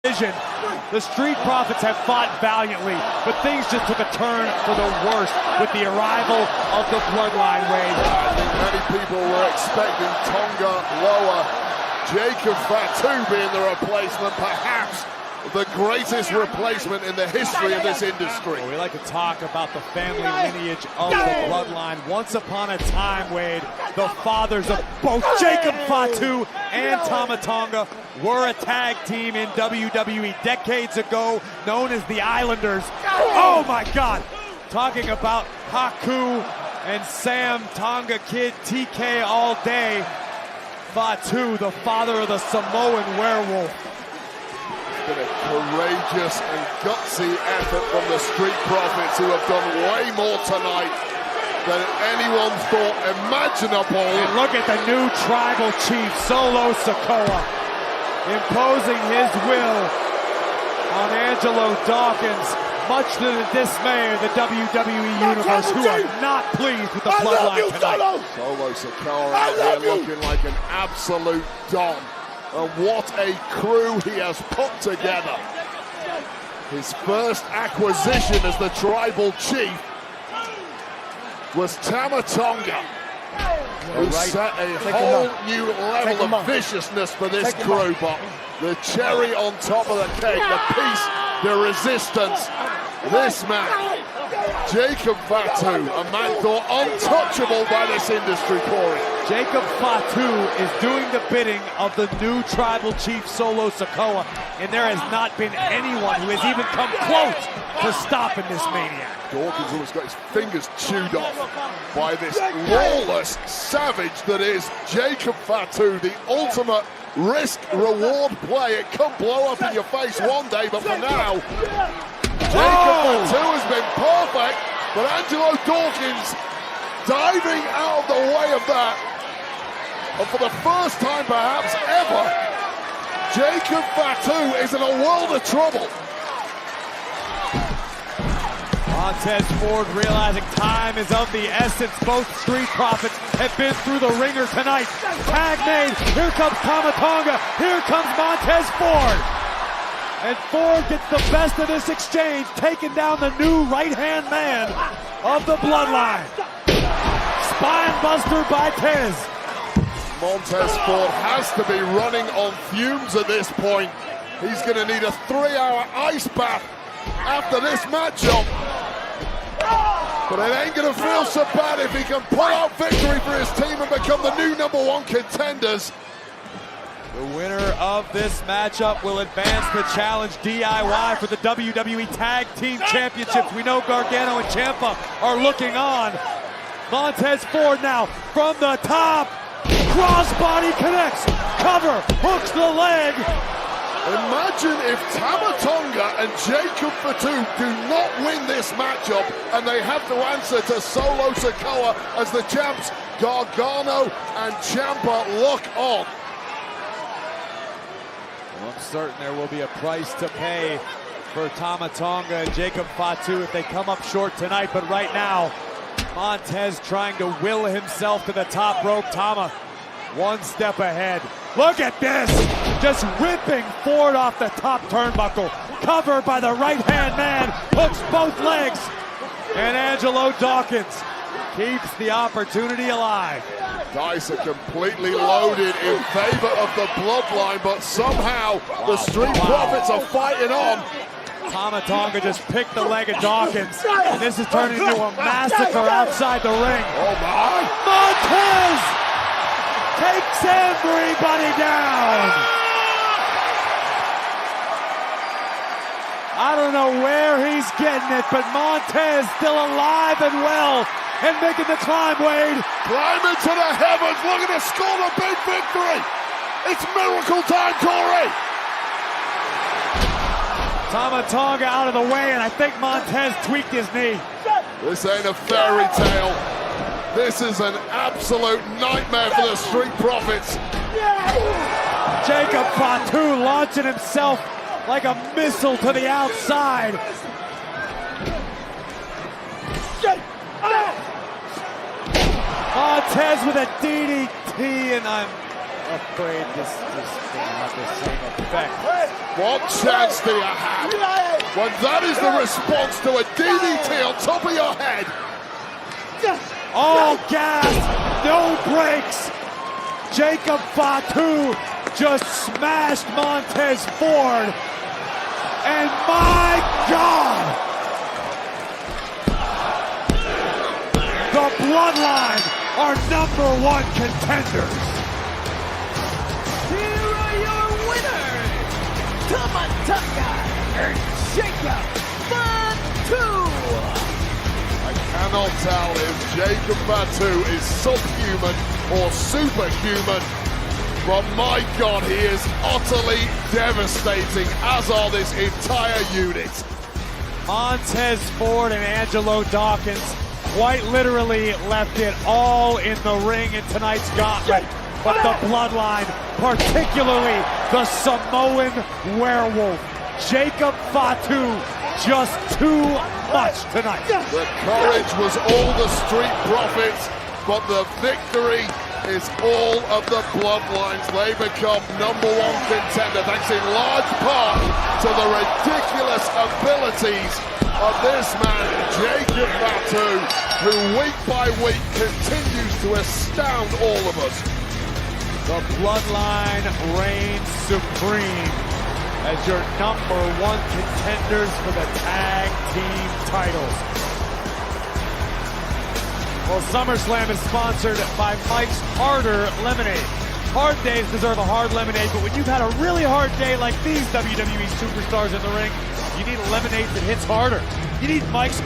The Street Profits have fought valiantly, but things just took a turn for the worse with the arrival of the Bloodline, Wade. I think many people were expecting Tonga Loa, Jacob Fatu being the replacement, perhaps the greatest replacement in the history of this industry. Well, we like to talk about the family lineage of the Bloodline. Once upon a time, Wade, the fathers of both Jacob Fatu and Tama Tonga were a tag team in WWE decades ago, known as the Islanders. Oh my God! Talking about Haku and Sam Tonga Kid TK all day. Fatu, the father of the Samoan werewolf. It's been a courageous and gutsy effort from the Street Profits, who have done way more tonight than anyone thought imaginable. And look at the new tribal chief, Solo Sikoa, imposing his will on Angelo Dawkins, much to the dismay of the WWE Universe, who are not pleased with the Bloodline tonight. Solo Sikoa out here looking like an absolute don. And what a crew he has put together. His first acquisition as the tribal chief was Tama Tonga, who set a whole new level of viciousness for this crew. But the cherry on top of the cake, the piece, the resistance, this man, Jacob Fatu, a man thought untouchable by this industry, Corey. Jacob Fatu is doing the bidding of the new tribal chief, Solo Sikoa, and there has not been anyone who has even come close to stopping this maniac. Dawkins almost got his fingers chewed off by this lawless savage that is Jacob Fatu, the ultimate risk-reward play. It could blow up in your face one day, but for now, Jacob Fatu has been perfect, but Angelo Dawkins diving out of the way of that. And for the first time perhaps ever, Jacob Fatu is in a world of trouble. Montez Ford realizing time is of the essence. Both Street Profits have been through the ringer tonight. Tag made. Here comes Tama Tonga. Here comes Montez Ford. And Ford gets the best of this exchange, taking down the new right-hand man of the Bloodline. Spine buster by Tez. Montez Ford has to be running on fumes at this point. He's going to need a 3-hour ice bath after this matchup. But it ain't going to feel so bad if he can pull out victory for his team and become the new #1 contenders. The winner of this matchup will advance to challenge DIY for the WWE Tag Team Championships. We know Gargano and Ciampa are looking on. Montez Ford now from the top. Crossbody connects. Cover. Hooks the leg. Imagine if Tama Tonga and Jacob Fatu do not win this matchup and they have to answer to Solo Sikoa as the champs. Gargano and Ciampa look on. Well, I'm certain there will be a price to pay for Tama Tonga and Jacob Fatu if they come up short tonight. But right now, Montez trying to will himself to the top rope. Tama one step ahead. Look at this! Just ripping Ford off the top turnbuckle. Covered by the right-hand man. Hooks both legs. And Angelo Dawkins keeps the opportunity alive. Dice are completely loaded in favor of the Bloodline, but somehow the Street Profits are fighting on. Tama Tonga just picked the leg of Dawkins, and this is turning into a massacre outside the ring. Oh my! Montez takes everybody down. I don't know where he's getting it, but Montez still alive and well and making the climb, Wade. Climbing to the heavens, looking to score a big victory. It's miracle time, Corey. Tama Tonga out of the way, and I think Montez tweaked his knee. This ain't a fairy tale. This is an absolute nightmare for the Street Profits. Jacob Fatu launching himself like a missile to the outside. Montez with a DDT, and I'm afraid this may have the same effect. What chance do you have when that is the response to a DDT on top of your head? All gas, no brakes. Jacob Fatu just smashed Montez Ford. And my God, the Bloodline are #1 contenders. Here are your winners, Tama Tonga and Jacob Fatu. I cannot tell if Jacob Fatu is subhuman or superhuman, but my God, he is utterly devastating, as are this entire unit. Montez Ford and Angelo Dawkins quite literally left it all in the ring in tonight's gauntlet. But the Bloodline, particularly the Samoan werewolf, Jacob Fatu, just too much tonight. The courage was all the Street Profits, but the victory is all of the Bloodlines. They become #1 contender thanks in large part to the ridiculous abilities of this man, Jacob Fatu, who week by week continues to astound all of us. The Bloodline reigns supreme as your #1 contenders for the tag team titles. Well, SummerSlam is sponsored by Mike's Harder Lemonade. Hard days deserve a hard lemonade, but when you've had a really hard day like these WWE superstars in the ring, you need a lemonade that hits harder. You need Mike's